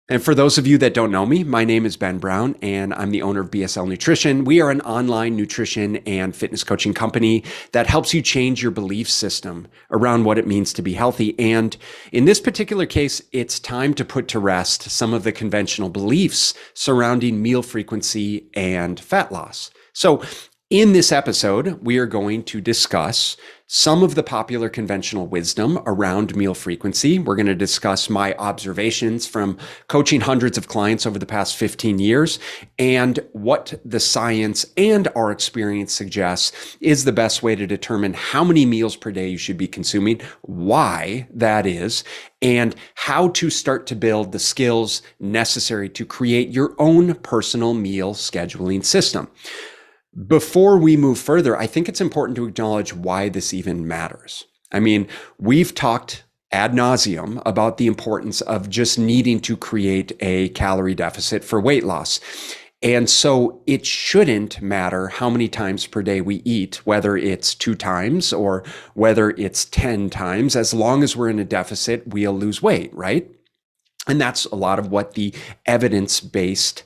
And for those of you that don't know me, my name is Ben Brown, and I'm the owner of BSL Nutrition. We are an online nutrition and fitness coaching company that helps you change your belief system around what it means to be healthy. And in this particular case, it's time to put to rest some of the conventional beliefs surrounding meal frequency and fat loss. So in this episode, we are going to discuss some of the popular conventional wisdom around meal frequency. We're going to discuss my observations from coaching hundreds of clients over the past 15 years and what the science and our experience suggests is the best way to determine how many meals per day you should be consuming, why that is, and how to start to build the skills necessary to create your own personal meal scheduling system. Before we move further, I think it's important to acknowledge why this even matters. I mean, we've talked ad nauseum about the importance of just needing to create a calorie deficit for weight loss. And so it shouldn't matter how many times per day we eat, whether it's 2 times or whether it's 10 times. As long as we're in a deficit, we'll lose weight, right? And that's a lot of what the evidence-based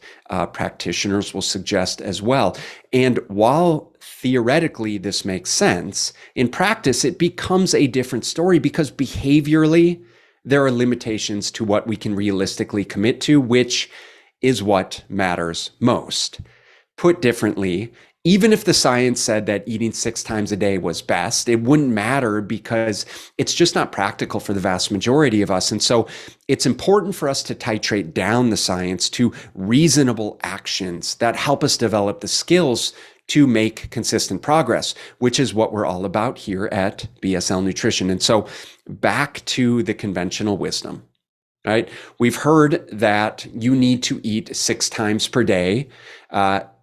practitioners will suggest as well. And while theoretically this makes sense, in practice, it becomes a different story because behaviorally, there are limitations to what we can realistically commit to, which is what matters most. Put differently, even if the science said that eating 6 times a day was best, it wouldn't matter because it's just not practical for the vast majority of us. And so it's important for us to titrate down the science to reasonable actions that help us develop the skills to make consistent progress, which is what we're all about here at BSL Nutrition. And so back to the conventional wisdom. Right? We've heard that you need to eat 6 times per day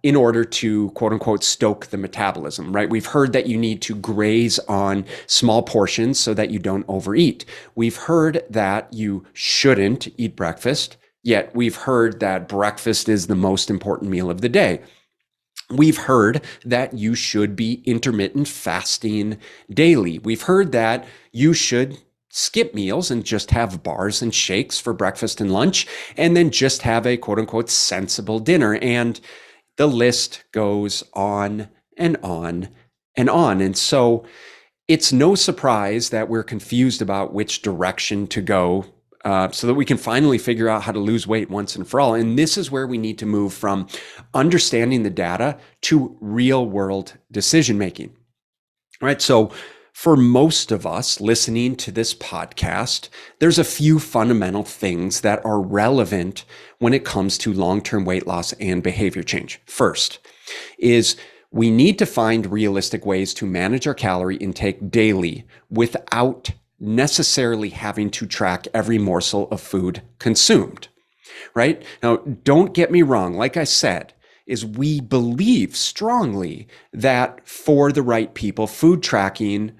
in order to, quote unquote, stoke the metabolism, right? We've heard that you need to graze on small portions so that you don't overeat. We've heard that you shouldn't eat breakfast, yet we've heard that breakfast is the most important meal of the day. We've heard that you should be intermittent fasting daily. We've heard that you should skip meals and just have bars and shakes for breakfast and lunch, and then just have a quote unquote sensible dinner. And the list goes on and on and on. And so it's no surprise that we're confused about which direction to go so that we can finally figure out how to lose weight once and for all. And this is where we need to move from understanding the data to real world decision making. All right. So for most of us listening to this podcast, there's a few fundamental things that are relevant when it comes to long-term weight loss and behavior change. First is we need to find realistic ways to manage our calorie intake daily without necessarily having to track every morsel of food consumed, right? Now, don't get me wrong. Like I said, is we believe strongly that for the right people, food tracking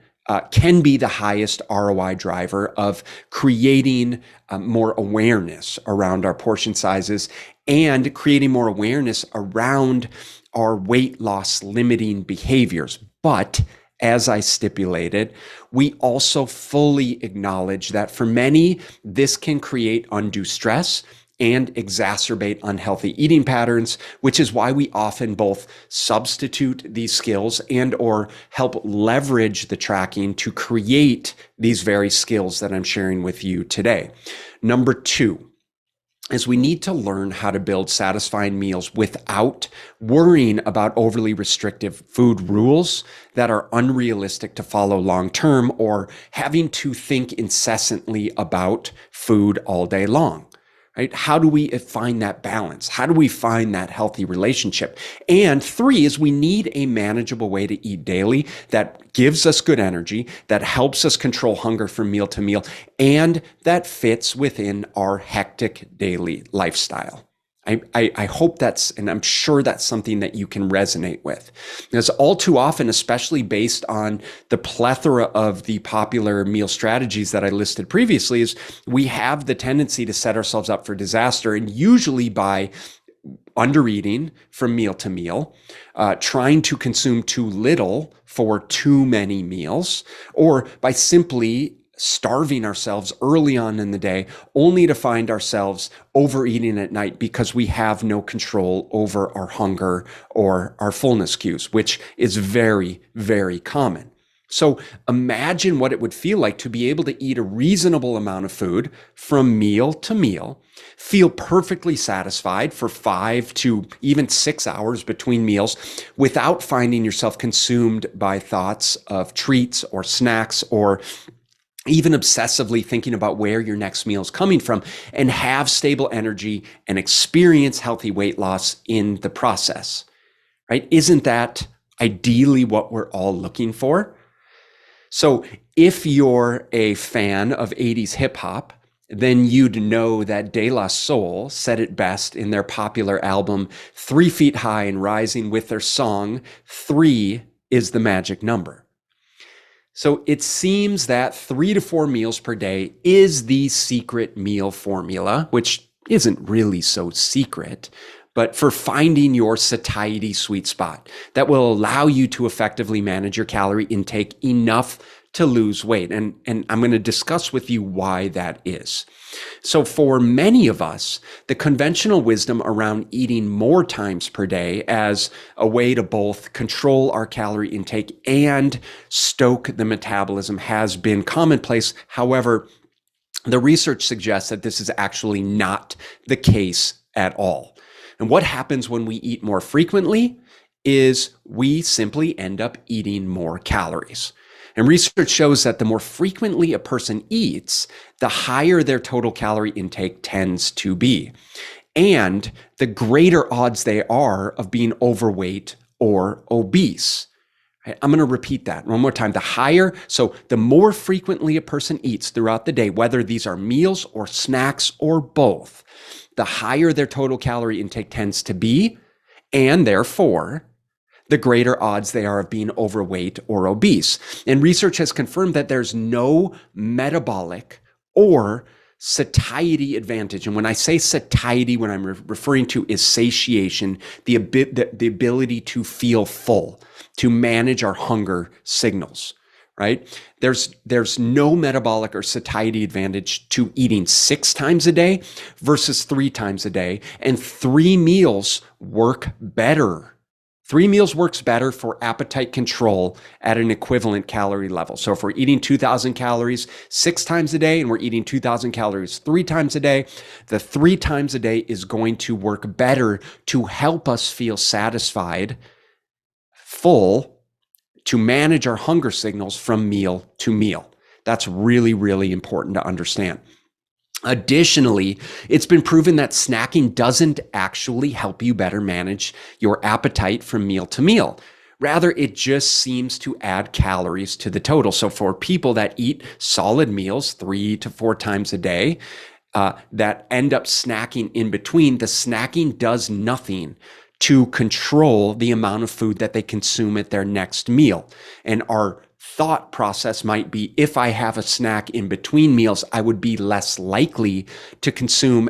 can be the highest ROI driver of creating more awareness around our portion sizes and creating more awareness around our weight loss limiting behaviors. But as I stipulated, we also fully acknowledge that for many, this can create undue stress and exacerbate unhealthy eating patterns, which is why we often both substitute these skills and or help leverage the tracking to create these very skills that I'm sharing with you today. Number 2 is we need to learn how to build satisfying meals without worrying about overly restrictive food rules that are unrealistic to follow long term or having to think incessantly about food all day long. Right? How do we find that balance? How do we find that healthy relationship? And 3 is we need a manageable way to eat daily that gives us good energy, that helps us control hunger from meal to meal, and that fits within our hectic daily lifestyle. I hope that's, and I'm sure that's something that you can resonate with. Because all too often, especially based on the plethora of the popular meal strategies that I listed previously, is we have the tendency to set ourselves up for disaster, and usually by undereating from meal to meal, trying to consume too little for too many meals, or by simply starving ourselves early on in the day, only to find ourselves overeating at night because we have no control over our hunger or our fullness cues, which is very, very common. So imagine what it would feel like to be able to eat a reasonable amount of food from meal to meal, feel perfectly satisfied for 5 to even 6 hours between meals without finding yourself consumed by thoughts of treats or snacks or even obsessively thinking about where your next meal is coming from, and have stable energy and experience healthy weight loss in the process, right? Isn't that ideally what we're all looking for? So if you're a fan of 80s hip hop, then you'd know that De La Soul said it best in their popular album, 3 Feet High and Rising, with their song, 3 is the magic number. So it seems that 3 to 4 meals per day is the secret meal formula, which isn't really so secret, but for finding your satiety sweet spot that will allow you to effectively manage your calorie intake enough to lose weight. And I'm going to discuss with you why that is. So for many of us, the conventional wisdom around eating more times per day as a way to both control our calorie intake and stoke the metabolism has been commonplace. However, the research suggests that this is actually not the case at all. And what happens when we eat more frequently is we simply end up eating more calories. And research shows that the more frequently a person eats, the higher their total calorie intake tends to be, and the greater odds they are of being overweight or obese. I'm going to repeat that one more time. The more frequently a person eats throughout the day, whether these are meals or snacks or both, the higher their total calorie intake tends to be, and therefore, the greater odds they are of being overweight or obese. And research has confirmed that there's no metabolic or satiety advantage. And when I say satiety, what I'm referring to is satiation, the ability to feel full, to manage our hunger signals, right? There's no metabolic or satiety advantage to eating 6 times a day versus 3 times a day. And 3 meals work better. 3 meals works better for appetite control at an equivalent calorie level. So if we're eating 2,000 calories 6 times a day and we're eating 2,000 calories 3 times a day, the 3 times a day is going to work better to help us feel satisfied, full, to manage our hunger signals from meal to meal. That's really, really important to understand. Additionally, it's been proven that snacking doesn't actually help you better manage your appetite from meal to meal. Rather, it just seems to add calories to the total. So for people that eat solid meals 3 to 4 times a day, that end up snacking in between, the snacking does nothing to control the amount of food that they consume at their next meal. And our thought process might be, if I have a snack in between meals, I would be less likely to consume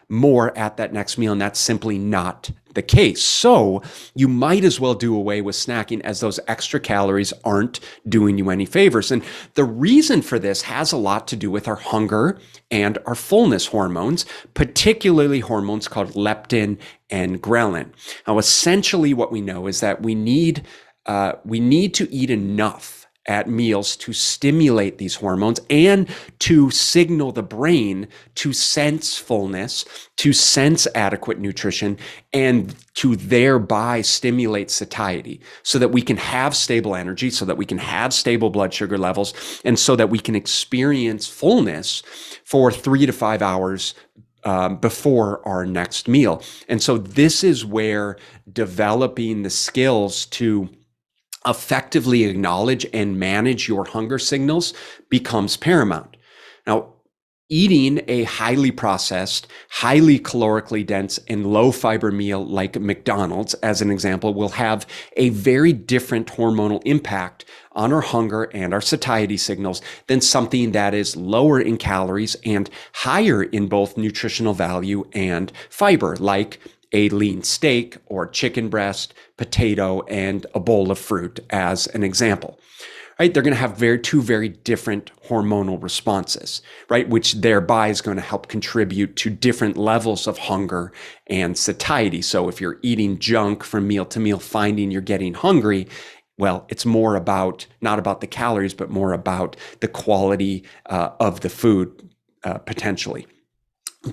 more at that next meal. And that's simply not the case. So you might as well do away with snacking, as those extra calories aren't doing you any favors. And the reason for this has a lot to do with our hunger and our fullness hormones, particularly hormones called leptin and ghrelin. Now, essentially what we know is that we need to eat enough at meals to stimulate these hormones and to signal the brain to sense fullness, to sense adequate nutrition, and to thereby stimulate satiety so that we can have stable energy, so that we can have stable blood sugar levels, and so that we can experience fullness for 3 to 5 hours before our next meal. And so this is where developing the skills to effectively acknowledge and manage your hunger signals becomes paramount. Now, eating a highly processed, highly calorically dense, and low fiber meal like McDonald's, as an example, will have a very different hormonal impact on our hunger and our satiety signals than something that is lower in calories and higher in both nutritional value and fiber, like a lean steak or chicken breast, potato, and a bowl of fruit, as an example. right? They're going to have two very different hormonal responses, right? Which thereby is going to help contribute to different levels of hunger and satiety. So if you're eating junk from meal to meal, finding you're getting hungry, well, it's more about, not about the calories, but more about the quality of the food potentially.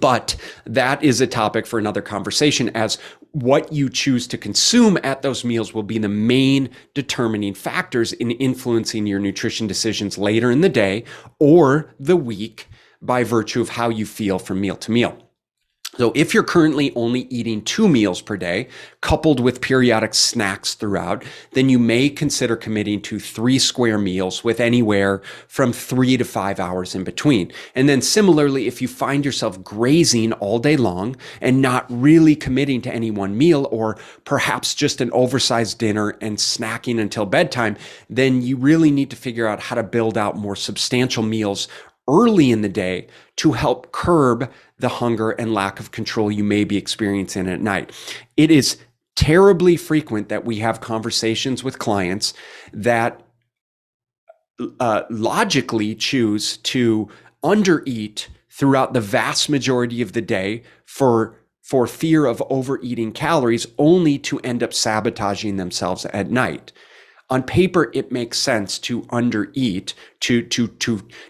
But that is a topic for another conversation, as what you choose to consume at those meals will be the main determining factors in influencing your nutrition decisions later in the day or the week by virtue of how you feel from meal to meal. So if you're currently only eating 2 meals per day, coupled with periodic snacks throughout, then you may consider committing to 3 square meals with anywhere from 3 to 5 hours in between. And then similarly, if you find yourself grazing all day long and not really committing to any one meal, or perhaps just an oversized dinner and snacking until bedtime, then you really need to figure out how to build out more substantial meals early in the day to help curb the hunger and lack of control you may be experiencing at night. It is terribly frequent that we have conversations with clients that logically choose to undereat throughout the vast majority of the day for fear of overeating calories, only to end up sabotaging themselves at night. On paper, it makes sense to undereat, to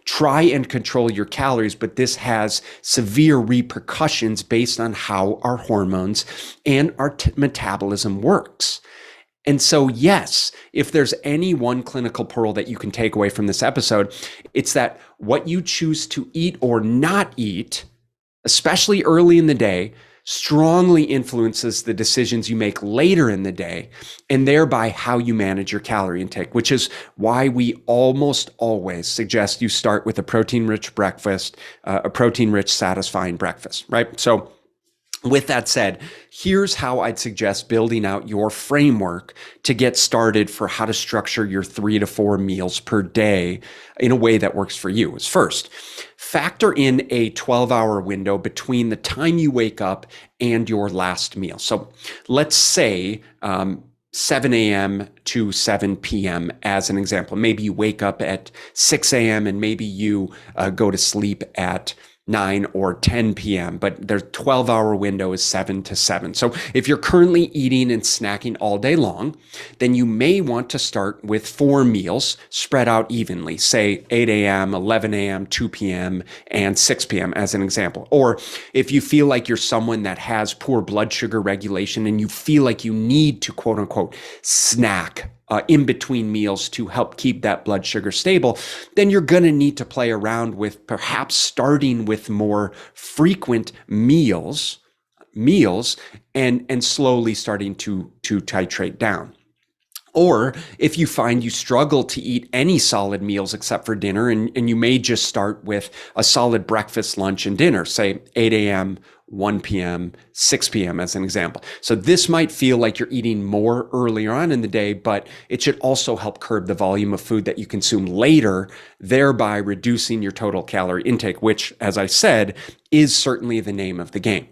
try and control your calories, but this has severe repercussions based on how our hormones and our metabolism works. And so, yes, if there's any one clinical pearl that you can take away from this episode, it's that what you choose to eat or not eat, especially early in the day, strongly influences the decisions you make later in the day, and thereby how you manage your calorie intake, which is why we almost always suggest you start with a protein-rich breakfast, a protein-rich, satisfying breakfast, right? So with that said, here's how I'd suggest building out your framework to get started for how to structure your 3 to 4 meals per day in a way that works for you. Is first, factor in a 12-hour window between the time you wake up and your last meal. So let's say 7 a.m. to 7 p.m. as an example. Maybe you wake up at 6 a.m. and maybe you go to sleep at 9 or 10 p.m., but their 12-hour window is 7 to 7. So if you're currently eating and snacking all day long, then you may want to start with 4 meals spread out evenly, say 8 a.m., 11 a.m., 2 p.m., and 6 p.m. as an example. Or if you feel like you're someone that has poor blood sugar regulation and you feel like you need to quote unquote snack in between meals to help keep that blood sugar stable, then you're going to need to play around with perhaps starting with more frequent meals and slowly starting to titrate down. Or if you find you struggle to eat any solid meals except for dinner, and you may just start with a solid breakfast, lunch, and dinner, say 8 a.m., 1 p.m., 6 p.m. as an example. So this might feel like you're eating more earlier on in the day, but it should also help curb the volume of food that you consume later, thereby reducing your total calorie intake, which, as I said, is certainly the name of the game.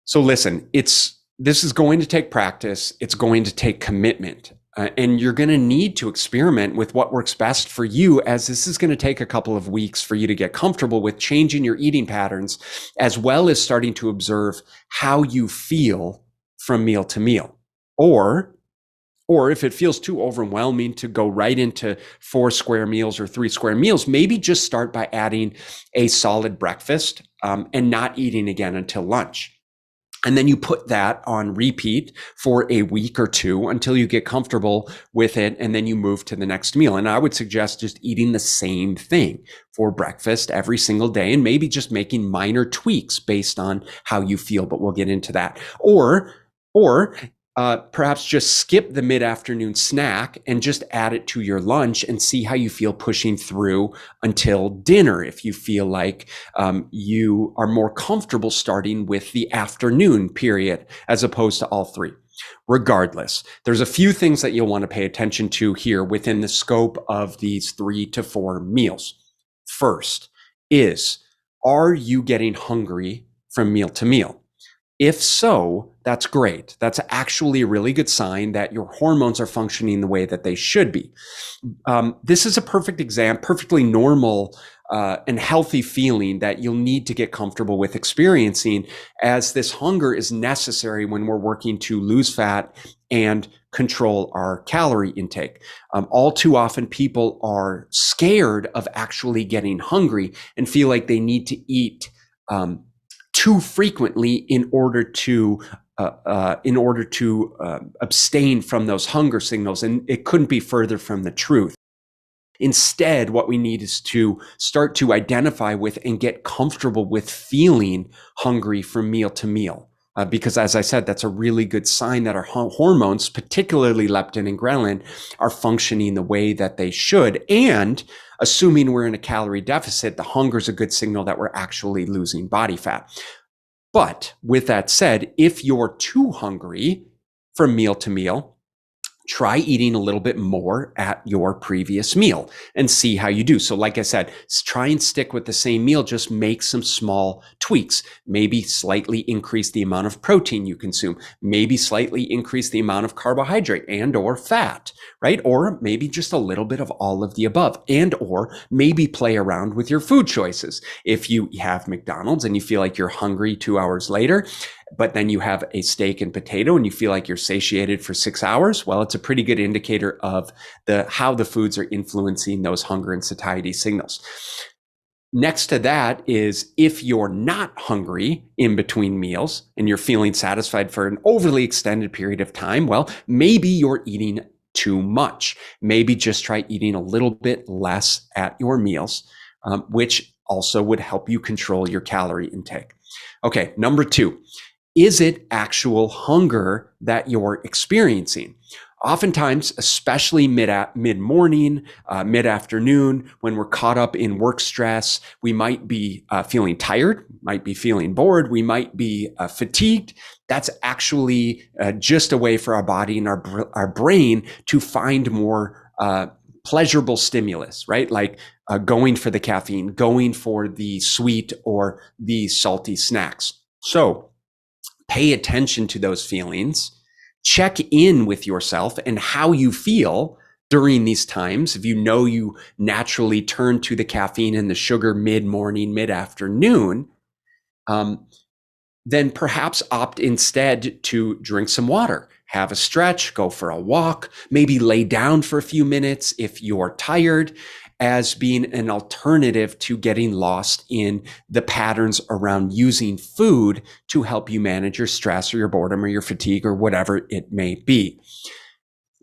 So listen, this is going to take practice. It's going to take commitment. And you're going to need to experiment with what works best for you, as this is going to take a couple of weeks for you to get comfortable with changing your eating patterns, as well as starting to observe how you feel from meal to meal. Or if it feels too overwhelming to go right into 4 square meals or 3 square meals, maybe just start by adding a solid breakfast and not eating again until lunch. And then you put that on repeat for a week or 2 until you get comfortable with it. And then you move to the next meal. And I would suggest just eating the same thing for breakfast every single day, and maybe just making minor tweaks based on how you feel. But we'll get into that. Or perhaps just skip the mid-afternoon snack and just add it to your lunch and see how you feel pushing through until dinner. If you feel like you are more comfortable starting with the afternoon period as opposed to all 3. Regardless, there's a few things that you'll want to pay attention to here within the scope of these 3 to 4 meals. First is, are you getting hungry from meal to meal? If so, that's great. That's actually a really good sign that your hormones are functioning the way that they should be. This is a perfect example, perfectly normal and healthy feeling that you'll need to get comfortable with experiencing, as this hunger is necessary when we're working to lose fat and control our calorie intake. All too often, people are scared of actually getting hungry and feel like they need to eat too frequently in order to abstain from those hunger signals. And it couldn't be further from the truth. Instead, what we need is to start to identify with and get comfortable with feeling hungry from meal to meal. Because as I said, that's a really good sign that our hormones, particularly leptin and ghrelin, are functioning the way that they should. And assuming we're in a calorie deficit, the hunger is a good signal that we're actually losing body fat. But with that said, if you're too hungry from meal to meal, try eating a little bit more at your previous meal and see how you do. So like I said, try and stick with the same meal, just make some small tweaks. Maybe slightly increase the amount of protein you consume, maybe slightly increase the amount of carbohydrate and or fat, right? Or maybe just a little bit of all of the above, and or maybe play around with your food choices. If you have McDonald's and you feel like you're hungry 2 hours later, but then you have a steak and potato and you feel like you're satiated for 6 hours, well, it's a pretty good indicator of how the foods are influencing those hunger and satiety signals. Next to that is, if you're not hungry in between meals and you're feeling satisfied for an overly extended period of time, well, maybe you're eating too much. Maybe just try eating a little bit less at your meals, which also would help you control your calorie intake. Okay, number 2. Is it actual hunger that you're experiencing? Oftentimes, especially mid-morning, mid-afternoon, when we're caught up in work stress, we might be feeling tired, might be feeling bored, we might be fatigued. That's actually just a way for our body and our brain to find more pleasurable stimulus, right? Like going for the caffeine, going for the sweet or the salty snacks. So pay attention to those feelings, check in with yourself and how you feel during these times. If you know you naturally turn to the caffeine and the sugar mid-morning, mid-afternoon, then perhaps opt instead to drink some water, have a stretch, go for a walk, maybe lay down for a few minutes if you're tired, as being an alternative to getting lost in the patterns around using food to help you manage your stress or your boredom or your fatigue or whatever it may be.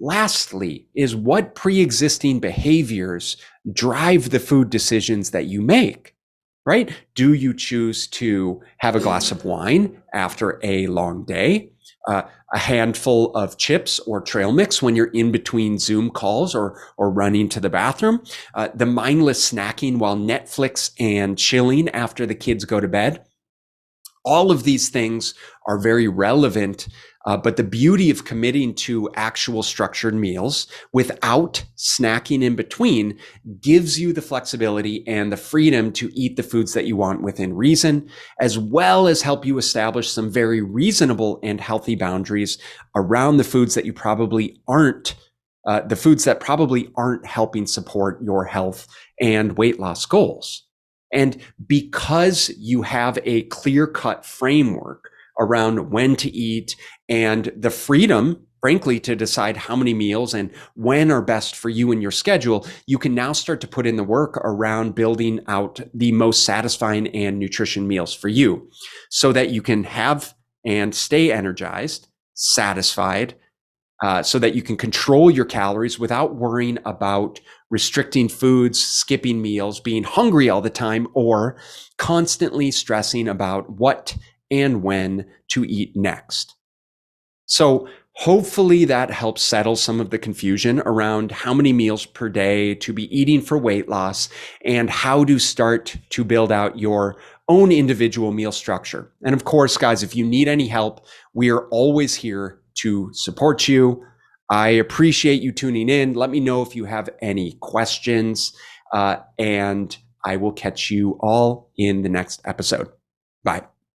Lastly, is what pre-existing behaviors drive the food decisions that you make, right? Do you choose to have a glass of wine after a long day? A handful of chips or trail mix when you're in between Zoom calls or running to the bathroom, the mindless snacking while Netflix and chilling after the kids go to bed. All of these things are very relevant, but the beauty of committing to actual structured meals without snacking in between gives you the flexibility and the freedom to eat the foods that you want within reason, as well as help you establish some very reasonable and healthy boundaries around the foods that you probably aren't helping support your health and weight loss goals. And because you have a clear-cut framework around when to eat and the freedom, frankly, to decide how many meals and when are best for you and your schedule, you can now start to put in the work around building out the most satisfying and nutrition meals for you so that you can have and stay energized, satisfied, so that you can control your calories without worrying about restricting foods, skipping meals, being hungry all the time, or constantly stressing about what and when to eat next. So hopefully that helps settle some of the confusion around how many meals per day to be eating for weight loss and how to start to build out your own individual meal structure. And of course, guys, if you need any help, we are always here to support you. I appreciate you tuning in. Let me know if you have any questions, and I will catch you all in the next episode. Bye.